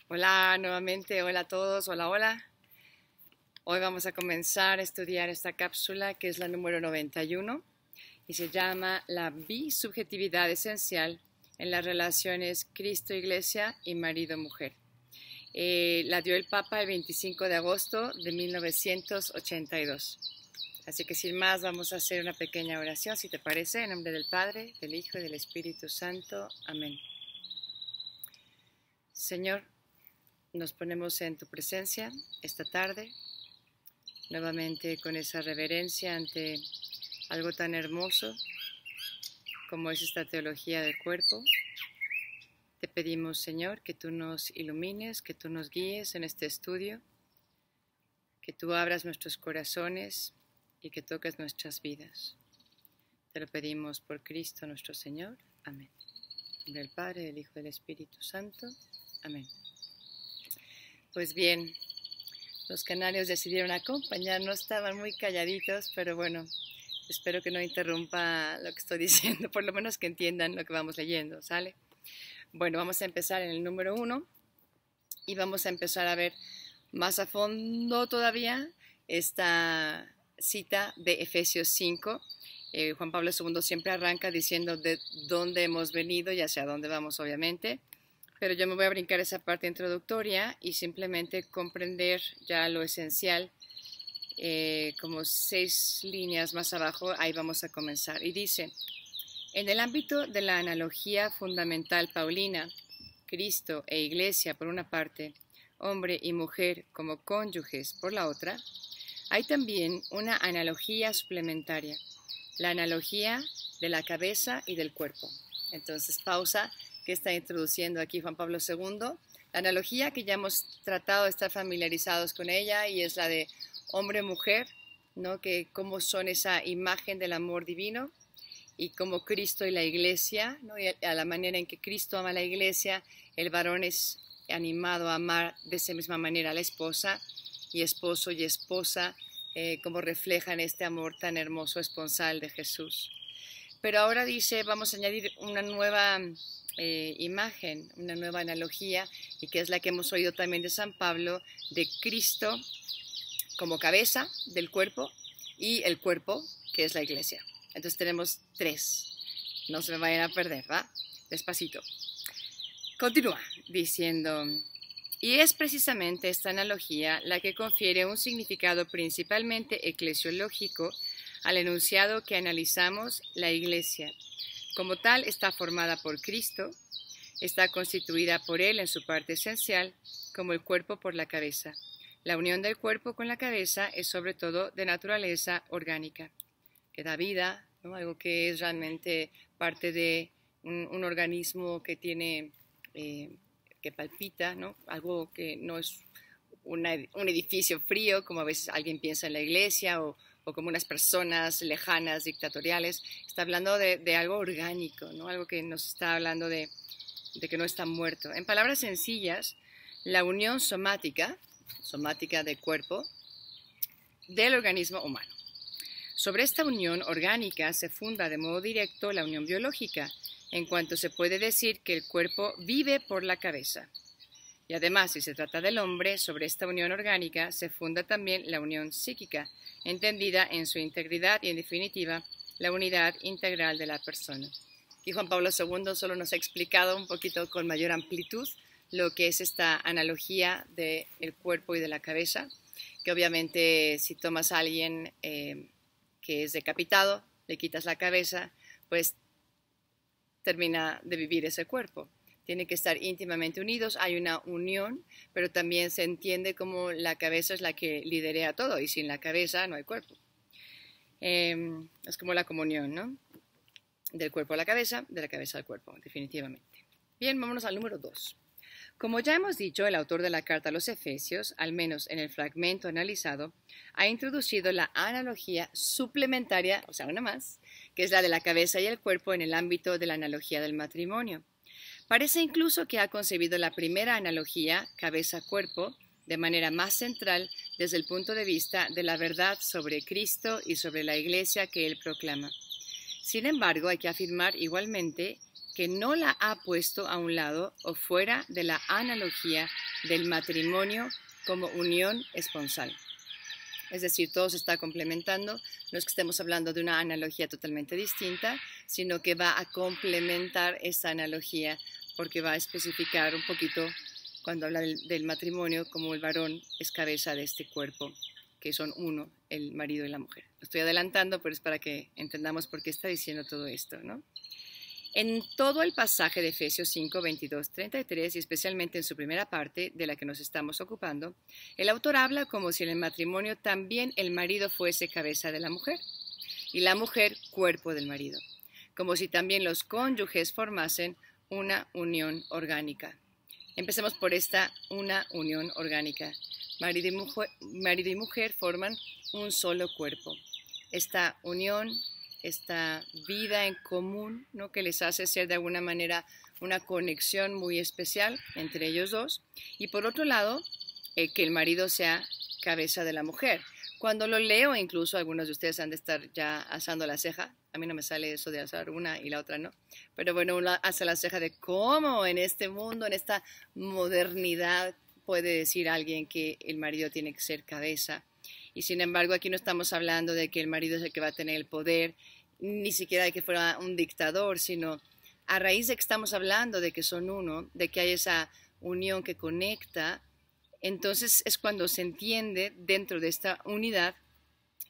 Hola nuevamente, hola a todos, hola, hola. Hoy vamos a comenzar a estudiar esta cápsula que es la número 91 y se llama la bisubjetividad esencial en las relaciones Cristo-Iglesia y marido-mujer. La dio el Papa el 25 de agosto de 1982. Así que sin más vamos a hacer una pequeña oración, si te parece, en nombre del Padre, del Hijo y del Espíritu Santo. Amén. Señor, nos ponemos en tu presencia esta tarde, nuevamente con esa reverencia ante algo tan hermoso como es esta teología del cuerpo. Te pedimos, Señor, que tú nos ilumines, que tú nos guíes en este estudio, que tú abras nuestros corazones y que toques nuestras vidas. Te lo pedimos por Cristo nuestro Señor. Amén. En nombre del Padre, del Hijo y del Espíritu Santo. Amén. Pues bien, los canarios decidieron acompañarnos, estaban muy calladitos, pero bueno, espero que no interrumpa lo que estoy diciendo, por lo menos que entiendan lo que vamos leyendo, ¿sale? Bueno, vamos a empezar en el número 1 y vamos a empezar a ver más a fondo todavía esta cita de Efesios 5. Juan Pablo II siempre arranca diciendo de dónde hemos venido y hacia dónde vamos, obviamente. Pero yo me voy a brincar esa parte introductoria y simplemente comprender ya lo esencial, como 6 líneas más abajo, ahí vamos a comenzar. Y dice, en el ámbito de la analogía fundamental paulina, Cristo e Iglesia por una parte, hombre y mujer como cónyuges por la otra, hay también una analogía suplementaria, la analogía de la cabeza y del cuerpo. Entonces, pausa. Que está introduciendo aquí Juan Pablo II, la analogía que ya hemos tratado de estar familiarizados con ella y es la de hombre-mujer, ¿no? Que cómo son esa imagen del amor divino y cómo Cristo y la Iglesia, ¿no? Y a la manera en que Cristo ama a la Iglesia, el varón es animado a amar de esa misma manera a la esposa y esposo y esposa, como reflejan este amor tan hermoso esponsal de Jesús. Pero ahora dice, vamos a añadir una nueva imagen, una nueva analogía, y que es la que hemos oído también de San Pablo, de Cristo como cabeza del cuerpo y el cuerpo, que es la iglesia. Entonces tenemos 3. No se me vayan a perder, ¿va? Despacito. Continúa diciendo, y es precisamente esta analogía la que confiere un significado principalmente eclesiológico al enunciado que analizamos, la iglesia. Como tal, está formada por Cristo, está constituida por Él en su parte esencial, como el cuerpo por la cabeza. La unión del cuerpo con la cabeza es sobre todo de naturaleza orgánica, que da vida, ¿no? Algo que es realmente parte de un organismo que tiene, que palpita, ¿no? Algo que no es un edificio frío, como a veces alguien piensa en la iglesia, o como unas personas lejanas, dictatoriales. Está hablando de algo orgánico, ¿no? Algo que nos está hablando de que no está muerto. En palabras sencillas, la unión somática del cuerpo, del organismo humano. Sobre esta unión orgánica se funda de modo directo la unión biológica, en cuanto se puede decir que el cuerpo vive por la cabeza. Y además, si se trata del hombre, sobre esta unión orgánica se funda también la unión psíquica, entendida en su integridad y, en definitiva, la unidad integral de la persona. Y Juan Pablo II solo nos ha explicado un poquito con mayor amplitud lo que es esta analogía del cuerpo y de la cabeza, que obviamente si tomas a alguien que es decapitado, le quitas la cabeza, pues termina de vivir ese cuerpo. Tienen que estar íntimamente unidos, hay una unión, pero también se entiende como la cabeza es la que liderea todo y sin la cabeza no hay cuerpo. Es como la comunión, ¿no? Del cuerpo a la cabeza, de la cabeza al cuerpo, definitivamente. Bien, vámonos al número 2. Como ya hemos dicho, el autor de la carta a los Efesios, al menos en el fragmento analizado, ha introducido la analogía suplementaria, o sea, una más, que es la de la cabeza y el cuerpo en el ámbito de la analogía del matrimonio. Parece incluso que ha concebido la primera analogía, cabeza-cuerpo, de manera más central desde el punto de vista de la verdad sobre Cristo y sobre la Iglesia que él proclama. Sin embargo, hay que afirmar igualmente que no la ha puesto a un lado o fuera de la analogía del matrimonio como unión esponsal. Es decir, todo se está complementando, no es que estemos hablando de una analogía totalmente distinta, sino que va a complementar esta analogía porque va a especificar un poquito cuando habla del matrimonio como el varón es cabeza de este cuerpo, que son uno, el marido y la mujer. Lo estoy adelantando, pero es para que entendamos por qué está diciendo todo esto, ¿no? En todo el pasaje de Efesios 5, 22, 33 y especialmente en su primera parte de la que nos estamos ocupando, el autor habla como si en el matrimonio también el marido fuese cabeza de la mujer y la mujer cuerpo del marido, como si también los cónyuges formasen una unión orgánica. Empecemos por esta una unión orgánica. Marido y mujer forman un solo cuerpo. Esta unión, esta vida en común, ¿no?, que les hace ser de alguna manera una conexión muy especial entre ellos dos. Y por otro lado, que el marido sea cabeza de la mujer. Cuando lo leo, incluso algunos de ustedes han de estar ya alzando la ceja. A mí no me sale eso de alzar una y la otra no. Pero bueno, uno hace la ceja de cómo en este mundo, en esta modernidad, puede decir alguien que el marido tiene que ser cabeza. Y sin embargo, aquí no estamos hablando de que el marido es el que va a tener el poder, ni siquiera de que fuera un dictador, sino a raíz de que estamos hablando de que son uno, de que hay esa unión que conecta, entonces es cuando se entiende dentro de esta unidad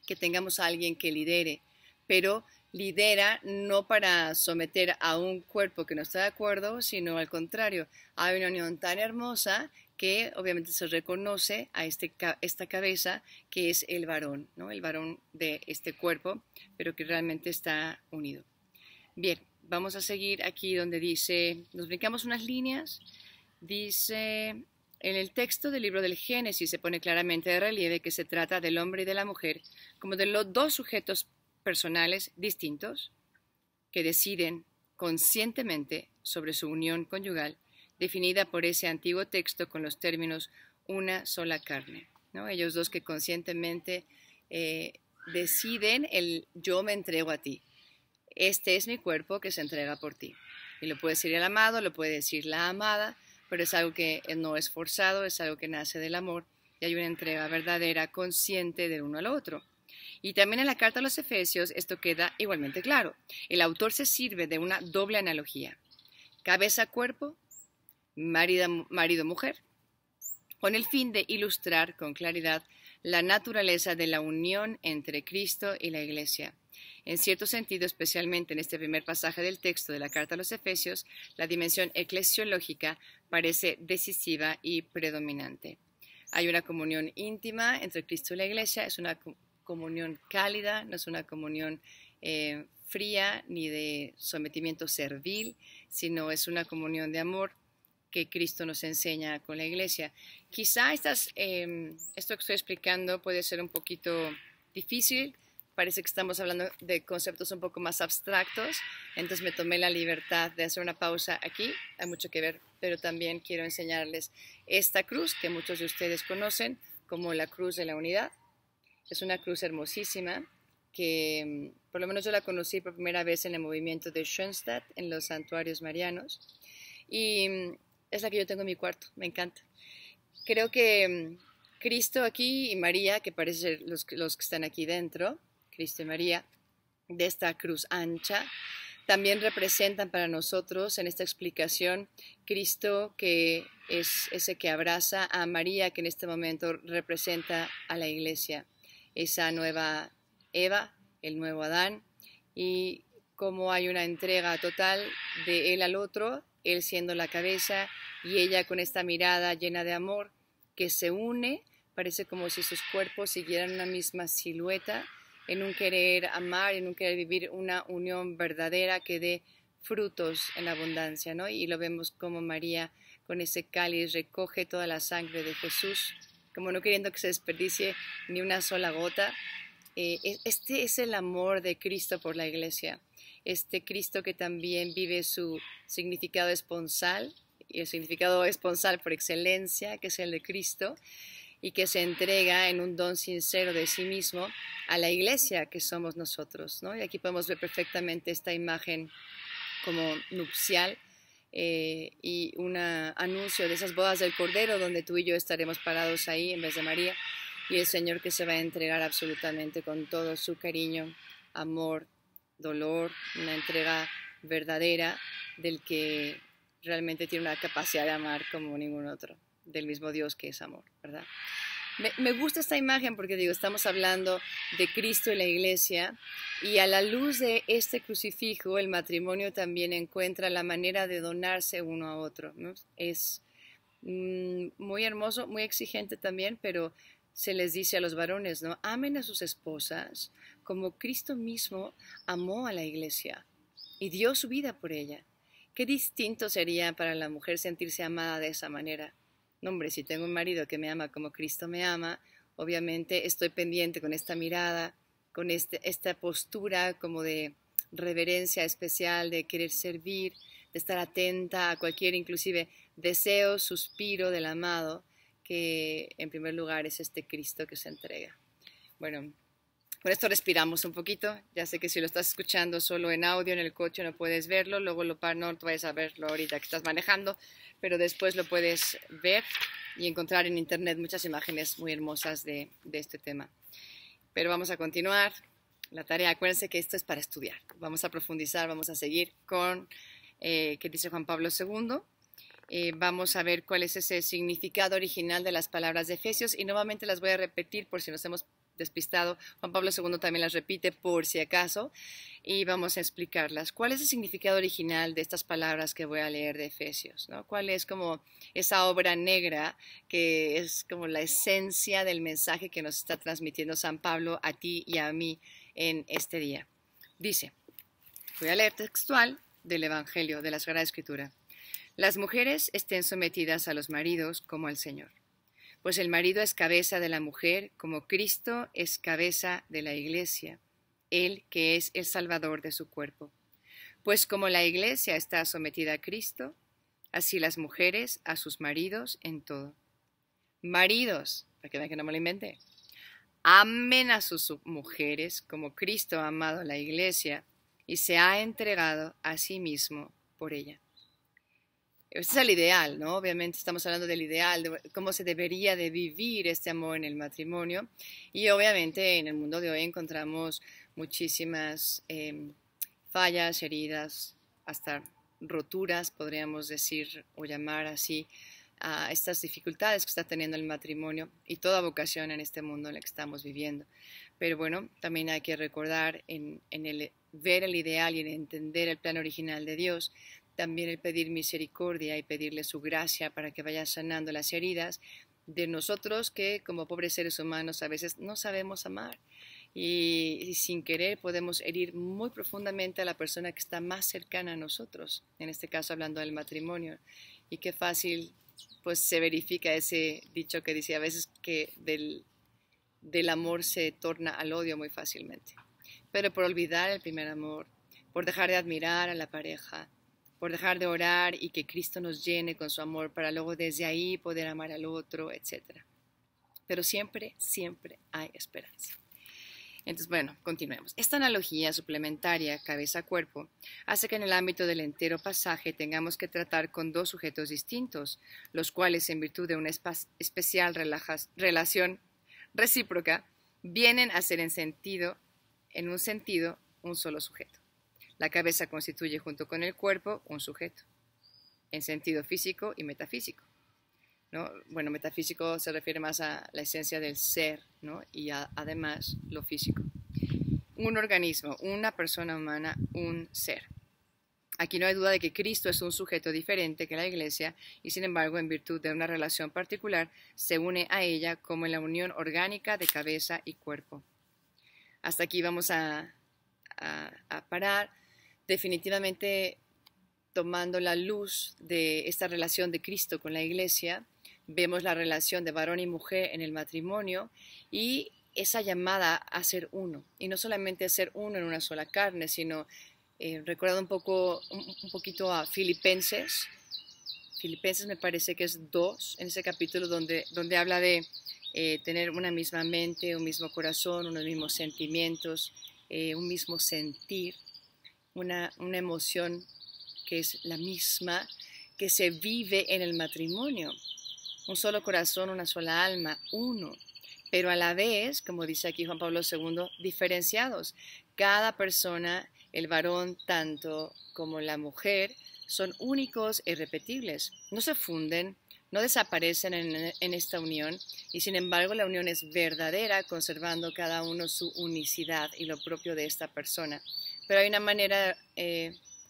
que tengamos a alguien que lidere, pero lidera no para someter a un cuerpo que no está de acuerdo, sino al contrario, hay una unión tan hermosa que obviamente se reconoce a esta cabeza que es el varón, ¿no? El varón de este cuerpo, pero que realmente está unido. Bien, vamos a seguir aquí donde dice, nos brincamos unas líneas, dice, en el texto del libro del Génesis se pone claramente de relieve que se trata del hombre y de la mujer como de los dos sujetos personales distintos que deciden conscientemente sobre su unión conyugal, definida por ese antiguo texto con los términos una sola carne, ¿no? Ellos dos que conscientemente deciden el yo me entrego a ti. Este es mi cuerpo que se entrega por ti. Y lo puede decir el amado, lo puede decir la amada, pero es algo que no es forzado, es algo que nace del amor y hay una entrega verdadera, consciente del uno al otro. Y también en la carta a los Efesios esto queda igualmente claro. El autor se sirve de una doble analogía. Cabeza-cuerpo, marido-mujer, con el fin de ilustrar con claridad la naturaleza de la unión entre Cristo y la Iglesia. En cierto sentido, especialmente en este primer pasaje del texto de la carta a los Efesios, la dimensión eclesiológica parece decisiva y predominante. Hay una comunión íntima entre Cristo y la Iglesia, es una comunión cálida, no es una comunión fría ni de sometimiento servil, sino es una comunión de amor que Cristo nos enseña con la Iglesia. Quizá esto que estoy explicando puede ser un poquito difícil, parece que estamos hablando de conceptos un poco más abstractos, entonces me tomé la libertad de hacer una pausa aquí, hay mucho que ver, pero también quiero enseñarles esta cruz que muchos de ustedes conocen como la cruz de la unidad. Es una cruz hermosísima que por lo menos yo la conocí por primera vez en el movimiento de Schoenstatt, en los santuarios marianos, y es la que yo tengo en mi cuarto, me encanta. Creo que Cristo aquí y María, que parece ser los que están aquí dentro, Cristo y María, de esta cruz ancha, también representan para nosotros en esta explicación Cristo que es ese que abraza a María, que en este momento representa a la Iglesia, esa nueva Eva, el nuevo Adán, y cómo hay una entrega total de él al otro, él siendo la cabeza y ella con esta mirada llena de amor que se une, parece como si sus cuerpos siguieran una misma silueta en un querer amar, en un querer vivir una unión verdadera que dé frutos en abundancia, ¿no? Y lo vemos como María con ese cáliz recoge toda la sangre de Jesús, como no queriendo que se desperdicie ni una sola gota. Este es el amor de Cristo por la Iglesia, este Cristo que también vive su significado esponsal, y el significado esponsal por excelencia, que es el de Cristo, y que se entrega en un don sincero de sí mismo a la Iglesia que somos nosotros, ¿no? Y aquí podemos ver perfectamente esta imagen como nupcial, y un anuncio de esas bodas del Cordero donde tú y yo estaremos parados ahí en vez de María, y el Señor que se va a entregar absolutamente con todo su cariño, amor, dolor, una entrega verdadera del que realmente tiene una capacidad de amar como ningún otro, del mismo Dios que es amor, ¿verdad? Me gusta esta imagen porque digo, estamos hablando de Cristo y la iglesia, y a la luz de este crucifijo el matrimonio también encuentra la manera de donarse uno a otro, ¿no? Es muy hermoso, muy exigente también, pero se les dice a los varones, ¿no? Amen a sus esposas como Cristo mismo amó a la iglesia y dio su vida por ella. Qué distinto sería para la mujer sentirse amada de esa manera. No, hombre, si tengo un marido que me ama como Cristo me ama, obviamente estoy pendiente con esta mirada, con esta postura como de reverencia especial, de querer servir, de estar atenta a cualquier inclusive deseo, suspiro del amado, que en primer lugar es este Cristo que se entrega. Bueno, con esto respiramos un poquito. Ya sé que si lo estás escuchando solo en audio en el coche no puedes verlo, luego no te vayas a verlo ahorita que estás manejando, pero después lo puedes ver y encontrar en internet muchas imágenes muy hermosas de este tema. Pero vamos a continuar la tarea. Acuérdense que esto es para estudiar. Vamos a profundizar, vamos a seguir con qué dice Juan Pablo II. Vamos a ver cuál es ese significado original de las palabras de Efesios y nuevamente las voy a repetir por si nos hemos despistado. Juan Pablo II también las repite por si acaso y vamos a explicarlas. ¿Cuál es el significado original de estas palabras que voy a leer de Efesios, ¿no? ¿Cuál es como esa obra negra que es como la esencia del mensaje que nos está transmitiendo San Pablo a ti y a mí en este día? Dice, voy a leer textual del Evangelio de la Sagrada Escritura. Las mujeres estén sometidas a los maridos como al Señor, pues el marido es cabeza de la mujer como Cristo es cabeza de la iglesia, Él que es el Salvador de su cuerpo. Pues como la iglesia está sometida a Cristo, así las mujeres a sus maridos en todo. Maridos, para que vean que no me lo inventé, amen a sus mujeres como Cristo ha amado a la iglesia y se ha entregado a sí mismo por ella. Este es el ideal, ¿no? Obviamente estamos hablando del ideal, de cómo se debería de vivir este amor en el matrimonio. Y obviamente en el mundo de hoy encontramos muchísimas fallas, heridas, hasta roturas, podríamos decir o llamar así, a estas dificultades que está teniendo el matrimonio y toda vocación en este mundo en el que estamos viviendo. Pero bueno, también hay que recordar en el ver el ideal y en entender el plan original de Dios, también el pedir misericordia y pedirle su gracia para que vaya sanando las heridas de nosotros que como pobres seres humanos a veces no sabemos amar y sin querer podemos herir muy profundamente a la persona que está más cercana a nosotros, en este caso hablando del matrimonio. Y qué fácil pues se verifica ese dicho que dice a veces que del amor se torna al odio muy fácilmente. Pero por olvidar el primer amor, por dejar de admirar a la pareja, por dejar de orar y que Cristo nos llene con su amor para luego desde ahí poder amar al otro, etc. Pero siempre, siempre hay esperanza. Entonces, bueno, continuemos. Esta analogía suplementaria cabeza-cuerpo hace que en el ámbito del entero pasaje tengamos que tratar con dos sujetos distintos, los cuales en virtud de una especial relación recíproca vienen a ser en un sentido, un solo sujeto. La cabeza constituye junto con el cuerpo un sujeto, en sentido físico y metafísico, ¿no? Bueno, metafísico se refiere más a la esencia del ser, ¿no? Y además lo físico. Un organismo, una persona humana, un ser. Aquí no hay duda de que Cristo es un sujeto diferente que la Iglesia y sin embargo en virtud de una relación particular se une a ella como en la unión orgánica de cabeza y cuerpo. Hasta aquí vamos a parar. Definitivamente tomando la luz de esta relación de Cristo con la Iglesia, vemos la relación de varón y mujer en el matrimonio y esa llamada a ser uno. Y no solamente a ser uno en una sola carne, sino recordando un poquito a Filipenses. Filipenses me parece que es 2, en ese capítulo donde habla de tener una misma mente, un mismo corazón, unos mismos sentimientos, un mismo sentir. Una emoción que es la misma, que se vive en el matrimonio. Un solo corazón, una sola alma, uno. Pero a la vez, como dice aquí Juan Pablo II, diferenciados. Cada persona, el varón tanto como la mujer, son únicos e irrepetibles. No se funden, no desaparecen en esta unión y sin embargo la unión es verdadera, conservando cada uno su unicidad y lo propio de esta persona. Pero hay una manera,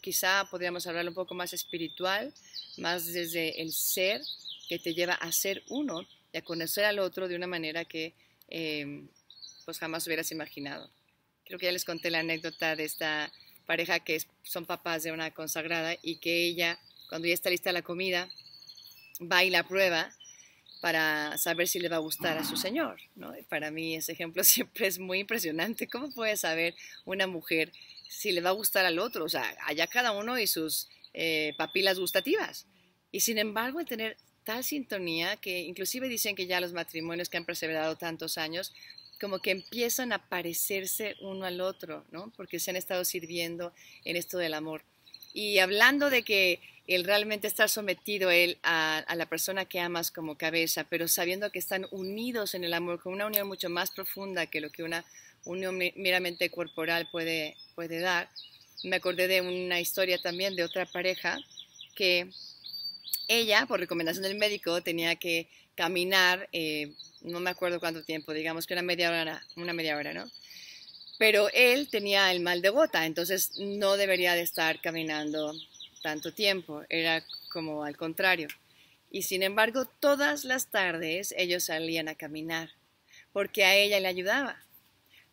quizá podríamos hablar un poco más espiritual, más desde el ser, que te lleva a ser uno y a conocer al otro de una manera que pues jamás hubieras imaginado. Creo que ya les conté la anécdota de esta pareja que son papás de una consagrada y que ella, cuando ya está lista la comida, va y la prueba para saber si le va a gustar a su señor, ¿no? Y para mí ese ejemplo siempre es muy impresionante. ¿Cómo puede saber una mujer si le va a gustar al otro? O sea, allá cada uno y sus papilas gustativas. Y sin embargo, el tener tal sintonía que inclusive dicen que ya los matrimonios que han perseverado tantos años como que empiezan a parecerse uno al otro, ¿no? Porque se han estado sirviendo en esto del amor. Y hablando de que el realmente estar sometido a la persona que amas como cabeza, pero sabiendo que están unidos en el amor, con una unión mucho más profunda que lo que una unión meramente corporal puede dar, me acordé de una historia también de otra pareja que ella, por recomendación del médico, tenía que caminar, no me acuerdo cuánto tiempo, digamos que una media hora, ¿no? Pero él tenía el mal de gota, entonces no debería de estar caminando tanto tiempo, era como al contrario. Y sin embargo, todas las tardes ellos salían a caminar, porque a ella le ayudaba.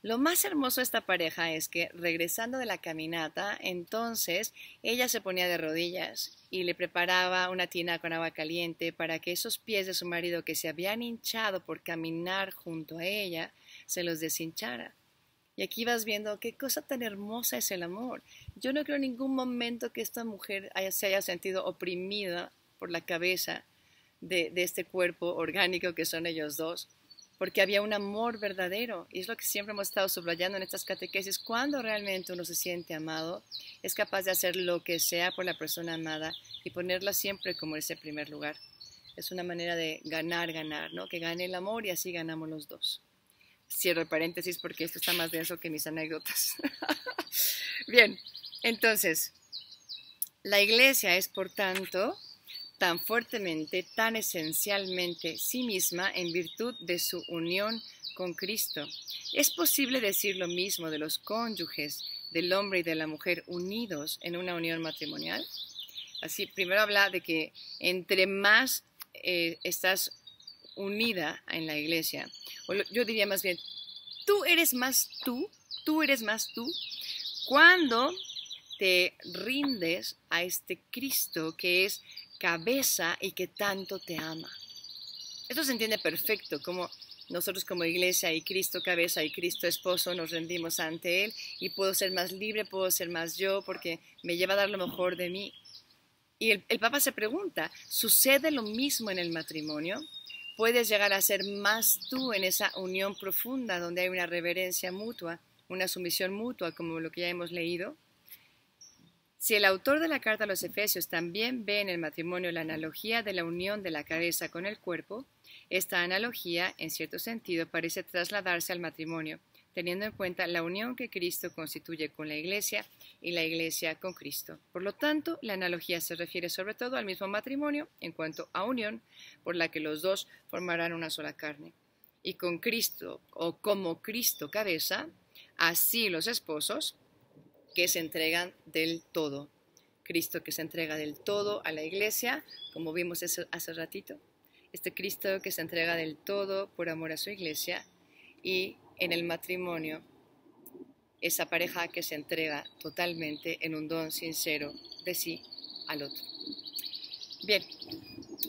Lo más hermoso de esta pareja es que regresando de la caminata, entonces ella se ponía de rodillas y le preparaba una tina con agua caliente para que esos pies de su marido que se habían hinchado por caminar junto a ella, se los deshinchara. Y aquí vas viendo qué cosa tan hermosa es el amor. Yo no creo en ningún momento que esta mujer se haya sentido oprimida por la cabeza de este cuerpo orgánico que son ellos dos, porque había un amor verdadero, y es lo que siempre hemos estado subrayando en estas catequesis. Cuando realmente uno se siente amado, es capaz de hacer lo que sea por la persona amada y ponerla siempre como ese primer lugar. Es una manera de ganar, ¿no? Que gane el amor y así ganamos los dos. Cierro el paréntesis porque esto está más denso que mis anécdotas. Bien, entonces, la iglesia es, por tanto, tan fuertemente, tan esencialmente sí misma en virtud de su unión con Cristo. ¿Es posible decir lo mismo de los cónyuges, del hombre y de la mujer unidos en una unión matrimonial? Así, primero habla de que entre más estás unida en la iglesia, o yo diría más bien, tú eres más tú cuando te rindes a este Cristo que es cabeza y que tanto te ama. Esto se entiende perfecto, como nosotros como iglesia y Cristo cabeza y Cristo esposo nos rendimos ante Él y puedo ser más libre, puedo ser más yo porque me lleva a dar lo mejor de mí. Y el Papa se pregunta, ¿sucede lo mismo en el matrimonio? ¿Puedes llegar a ser más tú en esa unión profunda donde hay una reverencia mutua, una sumisión mutua como lo que ya hemos leído? Si el autor de la carta a los Efesios también ve en el matrimonio la analogía de la unión de la cabeza con el cuerpo, esta analogía, en cierto sentido, parece trasladarse al matrimonio, teniendo en cuenta la unión que Cristo constituye con la Iglesia y la Iglesia con Cristo. Por lo tanto, la analogía se refiere sobre todo al mismo matrimonio en cuanto a unión, por la que los dos formarán una sola carne. Y con Cristo, o como Cristo cabeza, así los esposos, que se entregan del todo. Cristo que se entrega del todo a la iglesia, como vimos hace ratito. Este Cristo que se entrega del todo por amor a su iglesia. Y en el matrimonio, esa pareja que se entrega totalmente en un don sincero de sí al otro. Bien,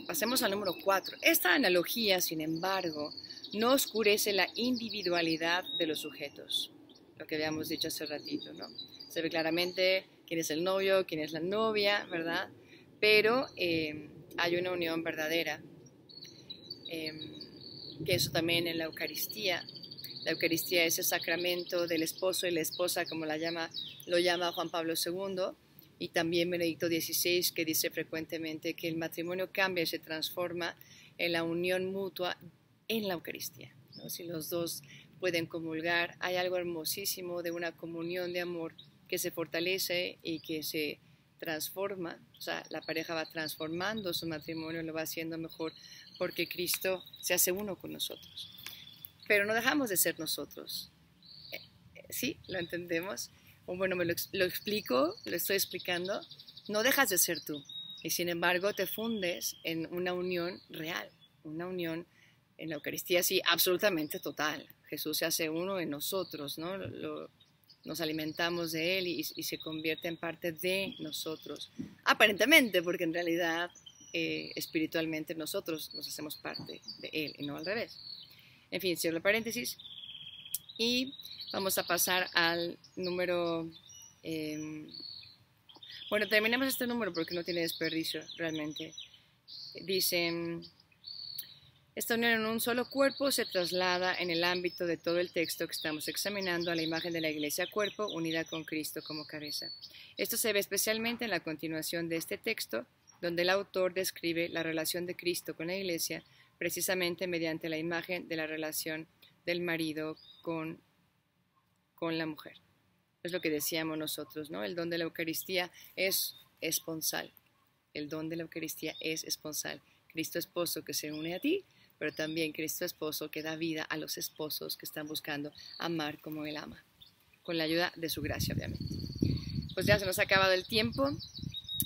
pasemos al número 4. Esta analogía, sin embargo, no oscurece la individualidad de los sujetos. Lo que habíamos dicho hace ratito, ¿no? Se ve claramente quién es el novio, quién es la novia, ¿verdad? Pero hay una unión verdadera. Pienso también en la Eucaristía. La Eucaristía es el sacramento del esposo y la esposa, como lo llama Juan Pablo II, y también Benedicto XVI, que dice frecuentemente que el matrimonio cambia y se transforma en la unión mutua en la Eucaristía, ¿no? Si los dos pueden comulgar, hay algo hermosísimo de una comunión de amor que se fortalece y que se transforma, o sea, la pareja va transformando su matrimonio, lo va haciendo mejor porque Cristo se hace uno con nosotros. Pero no dejamos de ser nosotros. ¿Sí? ¿Lo entendemos? O bueno, lo explico, lo estoy explicando. No dejas de ser tú y sin embargo te fundes en una unión real, una unión en la Eucaristía, sí, absolutamente total. Jesús se hace uno en nosotros, ¿no? Nos alimentamos de Él y se convierte en parte de nosotros. Aparentemente, porque en realidad espiritualmente nosotros nos hacemos parte de Él y no al revés. En fin, cierro el paréntesis y vamos a pasar al número... bueno, terminemos este número porque no tiene desperdicio realmente. Dice... Esta unión en un solo cuerpo se traslada en el ámbito de todo el texto que estamos examinando a la imagen de la Iglesia cuerpo unida con Cristo como cabeza. Esto se ve especialmente en la continuación de este texto, donde el autor describe la relación de Cristo con la Iglesia precisamente mediante la imagen de la relación del marido con la mujer. Es lo que decíamos nosotros, ¿no? El don de la Eucaristía es esponsal. El don de la Eucaristía es esponsal. Cristo esposo que se une a ti, pero también Cristo esposo que da vida a los esposos que están buscando amar como Él ama, con la ayuda de su gracia, obviamente. Pues ya se nos ha acabado el tiempo.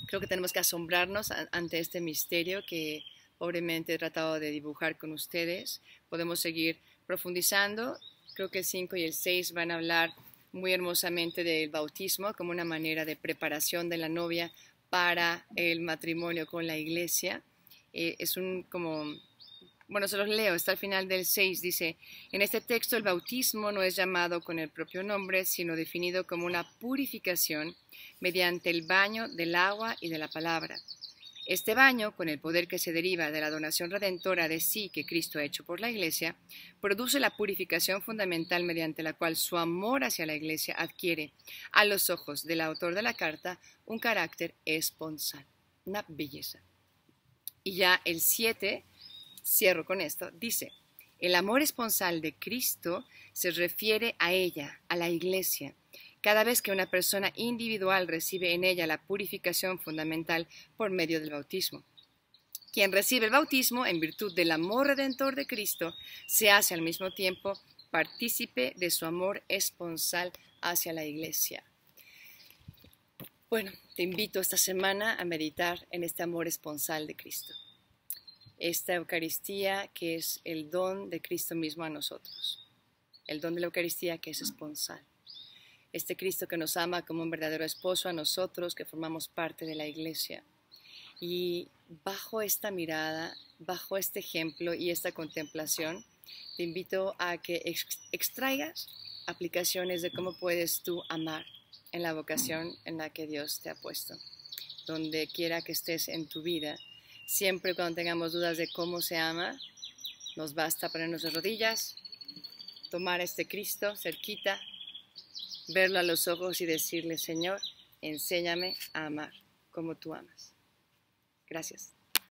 Creo que tenemos que asombrarnos ante este misterio que pobremente he tratado de dibujar con ustedes. Podemos seguir profundizando. Creo que el 5 y el 6 van a hablar muy hermosamente del bautismo como una manera de preparación de la novia para el matrimonio con la Iglesia. Es un como... Bueno, se los leo, está al final del 6, dice, en este texto el bautismo no es llamado con el propio nombre, sino definido como una purificación mediante el baño del agua y de la palabra. Este baño, con el poder que se deriva de la donación redentora de sí que Cristo ha hecho por la Iglesia, produce la purificación fundamental mediante la cual su amor hacia la Iglesia adquiere, a los ojos del autor de la carta, un carácter esponsal, una belleza. Y ya el 7... Cierro con esto. Dice, el amor esponsal de Cristo se refiere a ella, a la Iglesia. Cada vez que una persona individual recibe en ella la purificación fundamental por medio del bautismo. Quien recibe el bautismo en virtud del amor redentor de Cristo se hace al mismo tiempo partícipe de su amor esponsal hacia la Iglesia. Bueno, te invito esta semana a meditar en este amor esponsal de Cristo. Esta Eucaristía que es el don de Cristo mismo a nosotros, el don de la Eucaristía que es esponsal. Este Cristo que nos ama como un verdadero esposo a nosotros, que formamos parte de la Iglesia. Y bajo esta mirada, bajo este ejemplo y esta contemplación, te invito a que extraigas aplicaciones de cómo puedes tú amar en la vocación en la que Dios te ha puesto. Donde quiera que estés en tu vida, siempre cuando tengamos dudas de cómo se ama, nos basta ponernos de rodillas, tomar a este Cristo cerquita, verlo a los ojos y decirle, Señor, enséñame a amar como tú amas. Gracias.